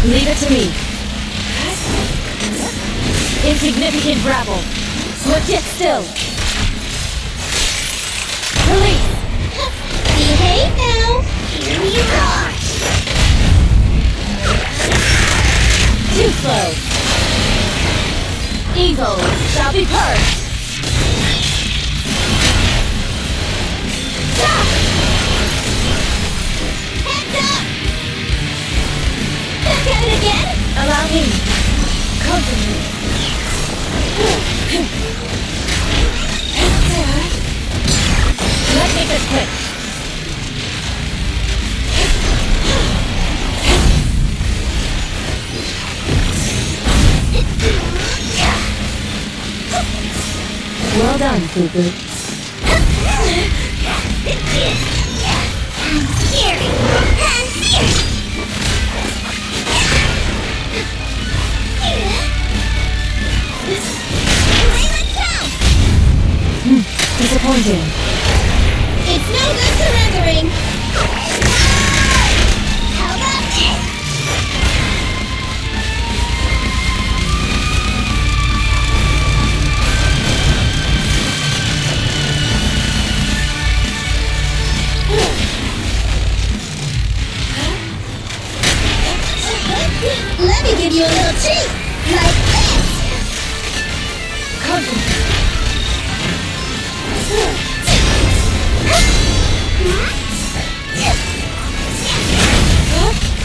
Leave it to me. Insignificant grapple. Swift yet still. Release. Behave now. Here we roar. Too slow. Evil shall be purged. Stop. Heads up. Back at it again. Allow me. Concentrate. Let's make this quick. Well done, Fuku. Scary and fierce. Disappointing. It's no good surrendering. How about this? Let me give you a little treat, like this. Concentrate.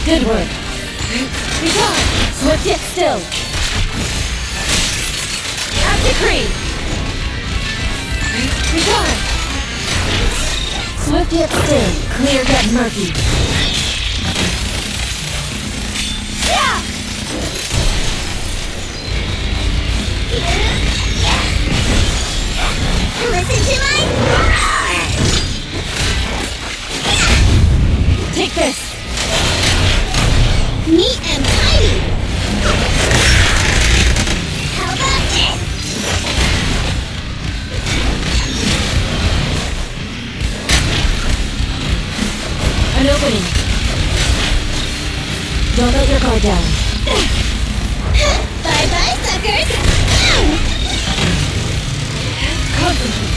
Good work. Return. Swift yet still. At decree. Return. Swift yet still. Clear yet murky. Yeah. Listen to my roar. Take this. Neat and tidy. How about this? An opening. Don't let your guard down. Bye-bye, suckers. Concentrate.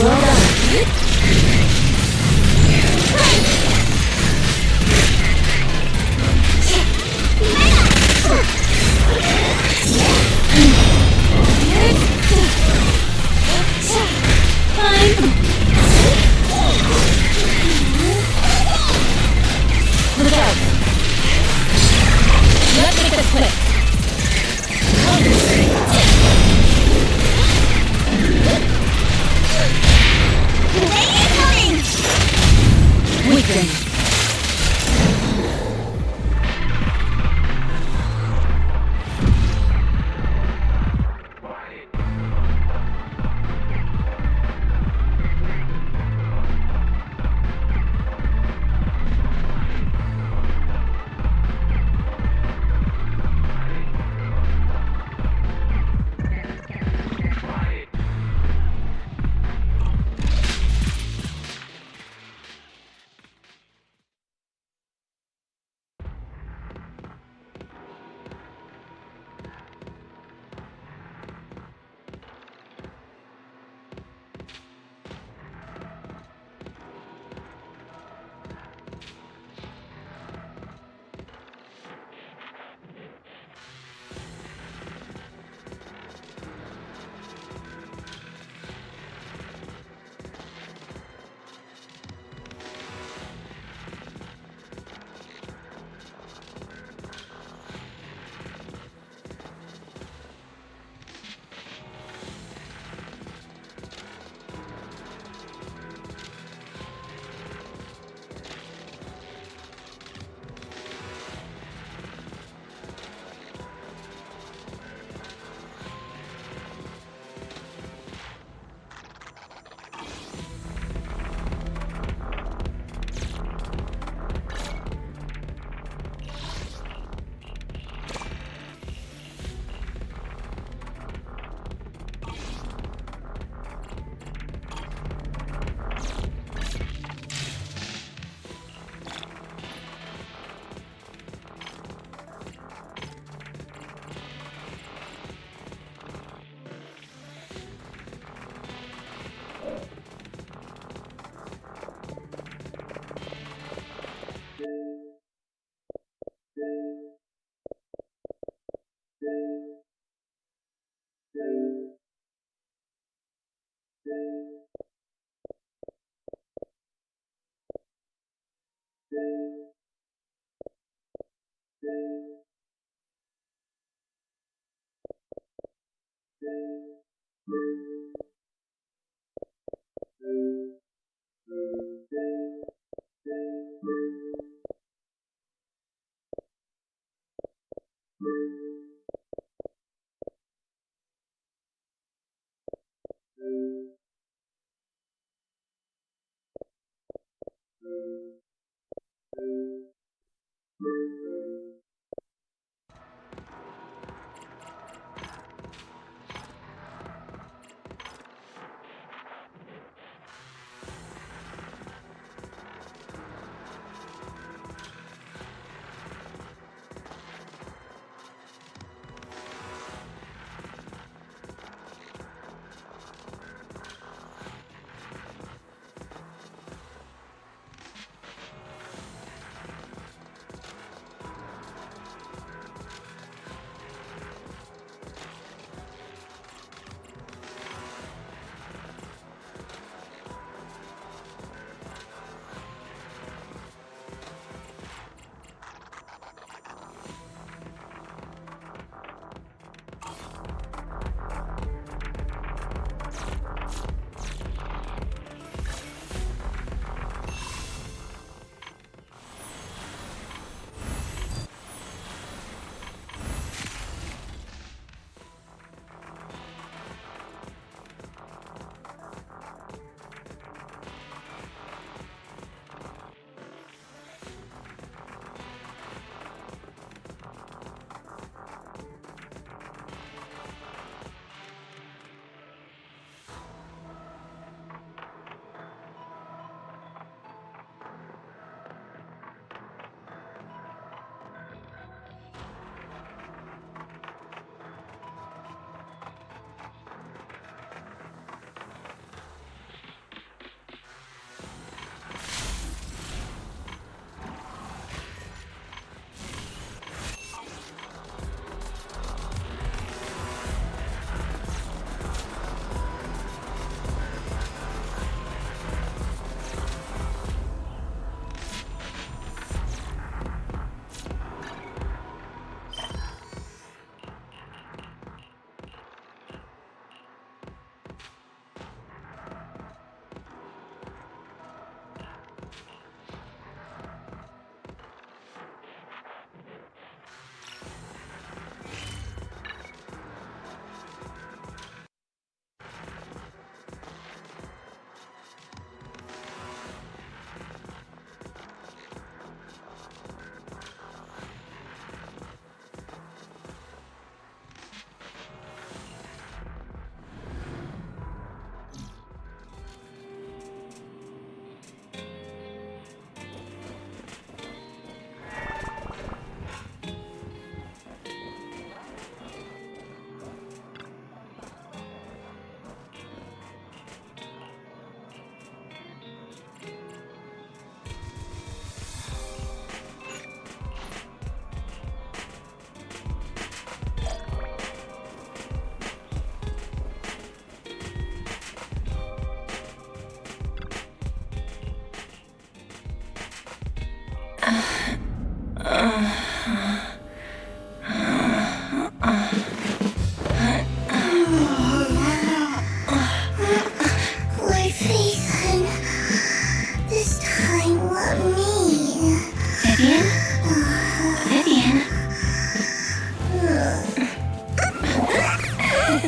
Well done. Look out. Let's make this quick. Weaken.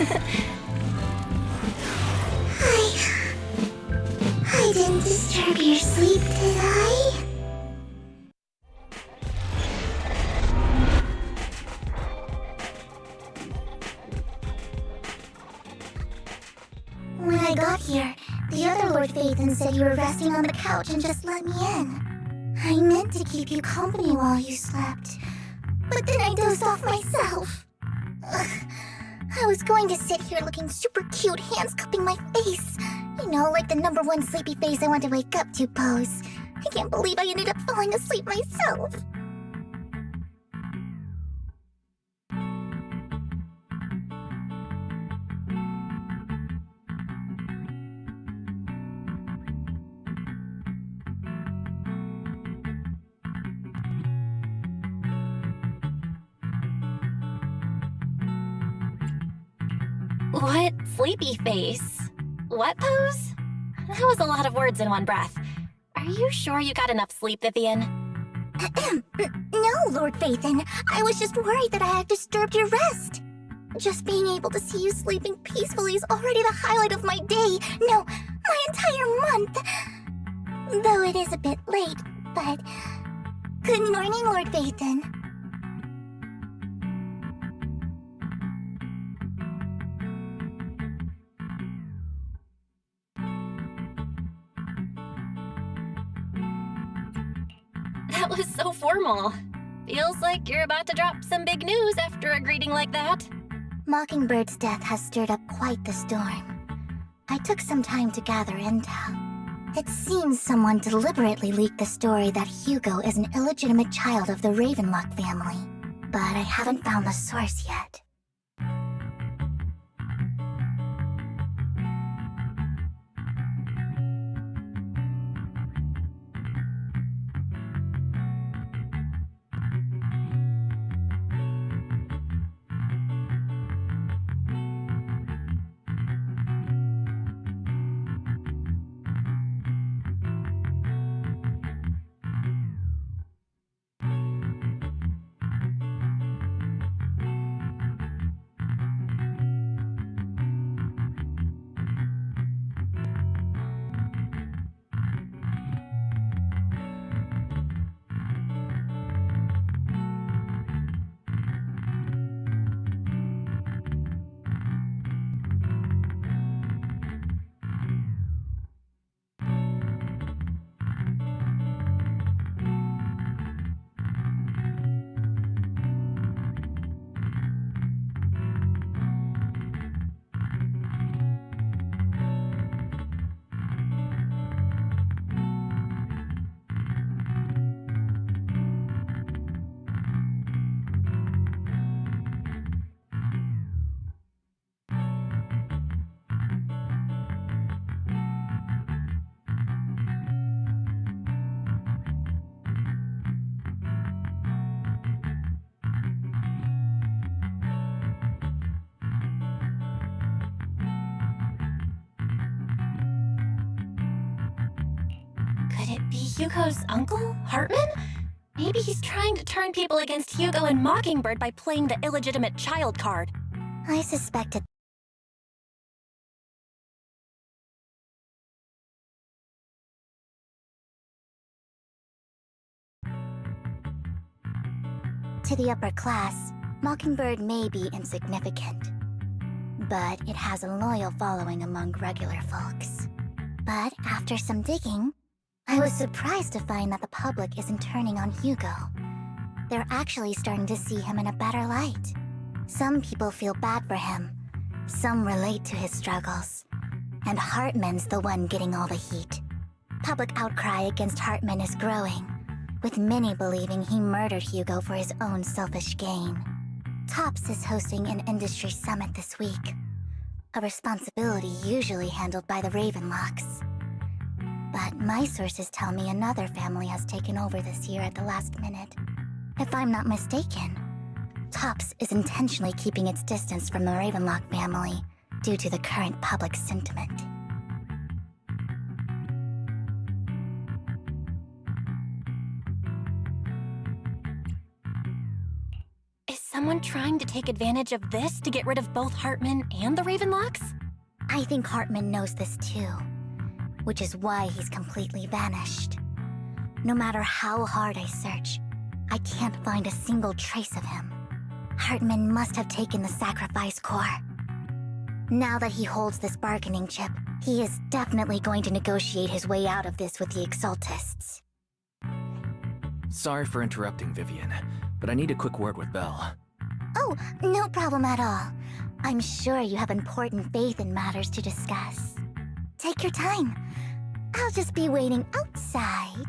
I didn't disturb your sleep, did I? When I got here, the other Lord Phaethon said you were resting on the couch and just let me in. I meant to keep you company while you slept, but then I dozed off myself. Ugh. I was going to sit here looking super cute, hands cupping my face. You know, like the #1 sleepy face I want to wake up to pose. I can't believe I ended up falling asleep myself. What sleepy face? What pose? That was a lot of words in one breath. Are you sure you got enough sleep, Vivian? No, Lord Phaethon. I was just worried that I had disturbed your rest. Just being able to see you sleeping peacefully is already the highlight of my day. No, my entire month. Though it is a bit late, but... Good morning, Lord Phaethon. That was so formal. Feels like you're about to drop some big news after a greeting like that. Mockingbird's death has stirred up quite the storm. I took some time to gather intel. It seems someone deliberately leaked the story that Hugo is an illegitimate child of the Ravenlock family, but I haven't found the source yet. Could it be Hugo's uncle, Hartman? Maybe he's trying to turn people against Hugo and Mockingbird by playing the illegitimate child card. I suspected. To the upper class, Mockingbird may be insignificant, but it has a loyal following among regular folks. But after some digging, I was surprised to find that the public isn't turning on Hugo. They're actually starting to see him in a better light. Some people feel bad for him, some relate to his struggles, and Hartman's the one getting all the heat. Public outcry against Hartman is growing, with many believing he murdered Hugo for his own selfish gain. TOPS is hosting an industry summit this week, a responsibility usually handled by the Ravenlocks. But my sources tell me another family has taken over this year at the last minute. If I'm not mistaken, TOPS is intentionally keeping its distance from the Ravenlock family due to the current public sentiment. Is someone someone trying to take advantage of this to get rid of both Hartman and the Ravenlocks? I think Hartman knows this too, which is why he's completely vanished. No matter how hard I search, I can't find a single trace of him. Hartman must have taken the sacrifice core. Now that he holds this bargaining chip, he is definitely going to negotiate his way out of this with the Exaltists. Sorry for interrupting, Vivian, but I need a quick word with Belle. Oh, no problem at all. I'm sure you have important faith in matters to discuss. Take your time. I'll just be waiting outside.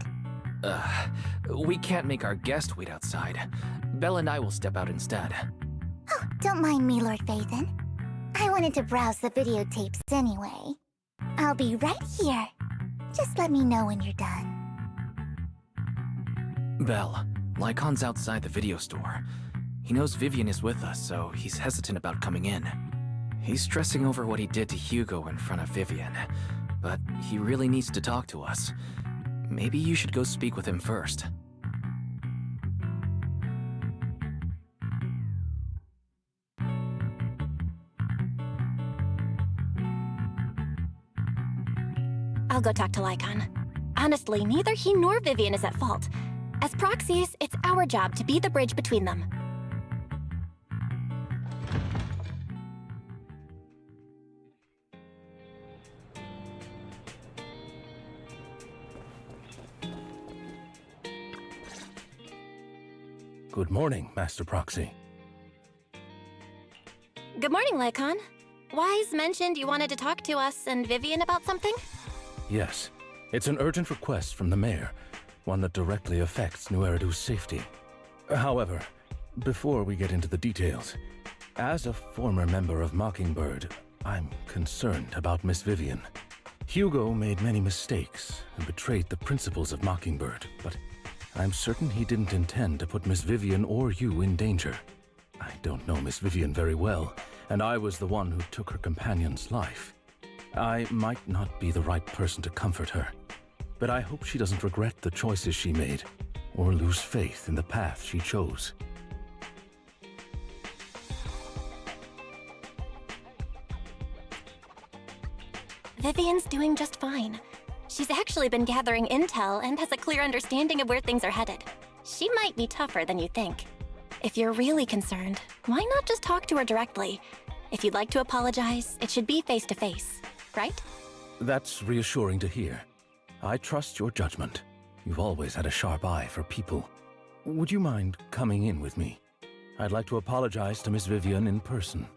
We can't make our guest wait outside. Belle and I will step out instead. Oh, don't mind me, Lord Phaethon. I wanted to browse the videotapes anyway. I'll be right here. Just let me know when you're done. Belle, Lycon's outside the video store. He knows Vivian is with us, so he's hesitant about coming in. He's stressing over what he did to Hugo in front of Vivian, but he really needs to talk to us. Maybe you should go speak with him first. I'll go talk to Lycon. Honestly, neither he nor Vivian is at fault. As proxies, it's our job to be the bridge between them. Good morning, Master Proxy. Good morning, Lycon. Wise mentioned you wanted to talk to us and Vivian about something? Yes, it's an urgent request from the mayor, one that directly affects New Eridu's safety. However, before we get into the details, as a former member of Mockingbird, I'm concerned about Miss Vivian. Hugo made many mistakes and betrayed the principles of Mockingbird, but I'm certain he didn't intend to put Miss Vivian or you in danger. I don't know Miss Vivian very well, and I was the one who took her companion's life. I might not be the right person to comfort her, but I hope she doesn't regret the choices she made, or lose faith in the path she chose. Vivian's doing just fine. She's actually been gathering intel and has a clear understanding of where things are headed. She might be tougher than you think. If you're really concerned, why not just talk to her directly? If you'd like to apologize, it should be face-to-face, right? That's reassuring to hear. I trust your judgment. You've always had a sharp eye for people. Would you mind coming in with me? I'd like to apologize to Miss Vivian in person.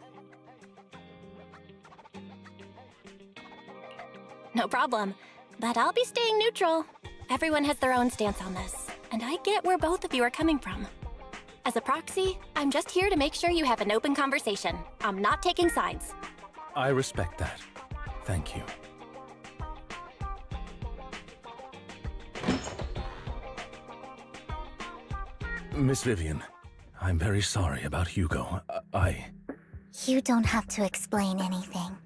No problem. But I'll be staying neutral. Everyone has their own stance on this, and I get where both of you are coming from. As a proxy, I'm just here to make sure you have an open conversation. I'm not taking sides. I respect that. Thank you. Miss Vivian, I'm very sorry about Hugo. You don't have to explain anything.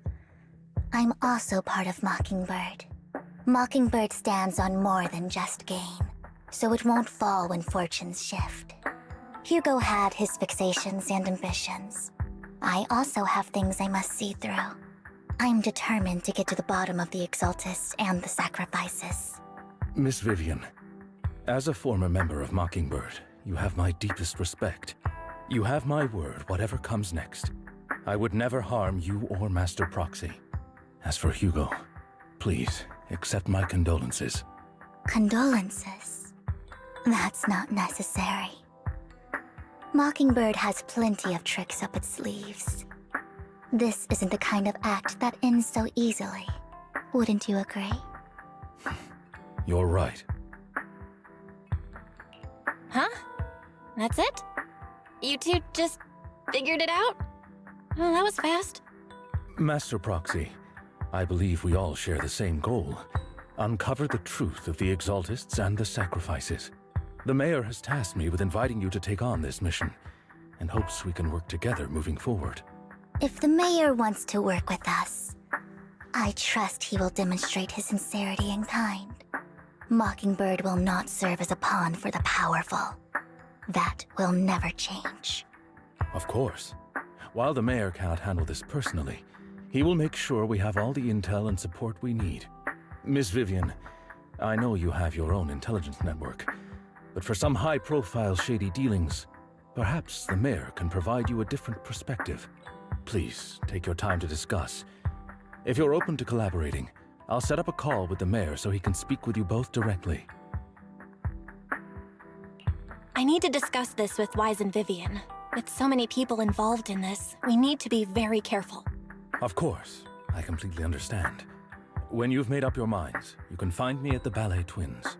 I'm also part of Mockingbird. Mockingbird stands on more than just gain, so it won't fall when fortunes shift. Hugo had his fixations and ambitions. I also have things I must see through. I'm determined to get to the bottom of the Exaltists and the sacrifices. Miss Vivian, as a former member of Mockingbird, you have my deepest respect. You have my word, whatever comes next. I would never harm you or Master Proxy. As for Hugo, please accept my condolences. Condolences? That's not necessary. Mockingbird has plenty of tricks up its sleeves. This isn't the kind of act that ends so easily. Wouldn't you agree? You're right. Huh? That's it? You two just figured it out? Oh, that was fast. Master Proxy, I believe we all share the same goal. Uncover the truth of the Exaltists and the sacrifices. The mayor has tasked me with inviting you to take on this mission, and hopes we can work together moving forward. If the mayor wants to work with us, I trust he will demonstrate his sincerity in kind. Mockingbird will not serve as a pawn for the powerful. That will never change. Of course. While the mayor cannot handle this personally, he will make sure we have all the intel and support we need. Miss Vivian, I know you have your own intelligence network, but for some high-profile shady dealings, perhaps the mayor can provide you a different perspective. Please, take your time to discuss. If you're open to collaborating, I'll set up a call with the mayor so he can speak with you both directly. I need to discuss this with Wise and Vivian. With so many people involved in this, we need to be very careful. Of course, I completely understand. When you've made up your minds, you can find me at the Ballet Twins.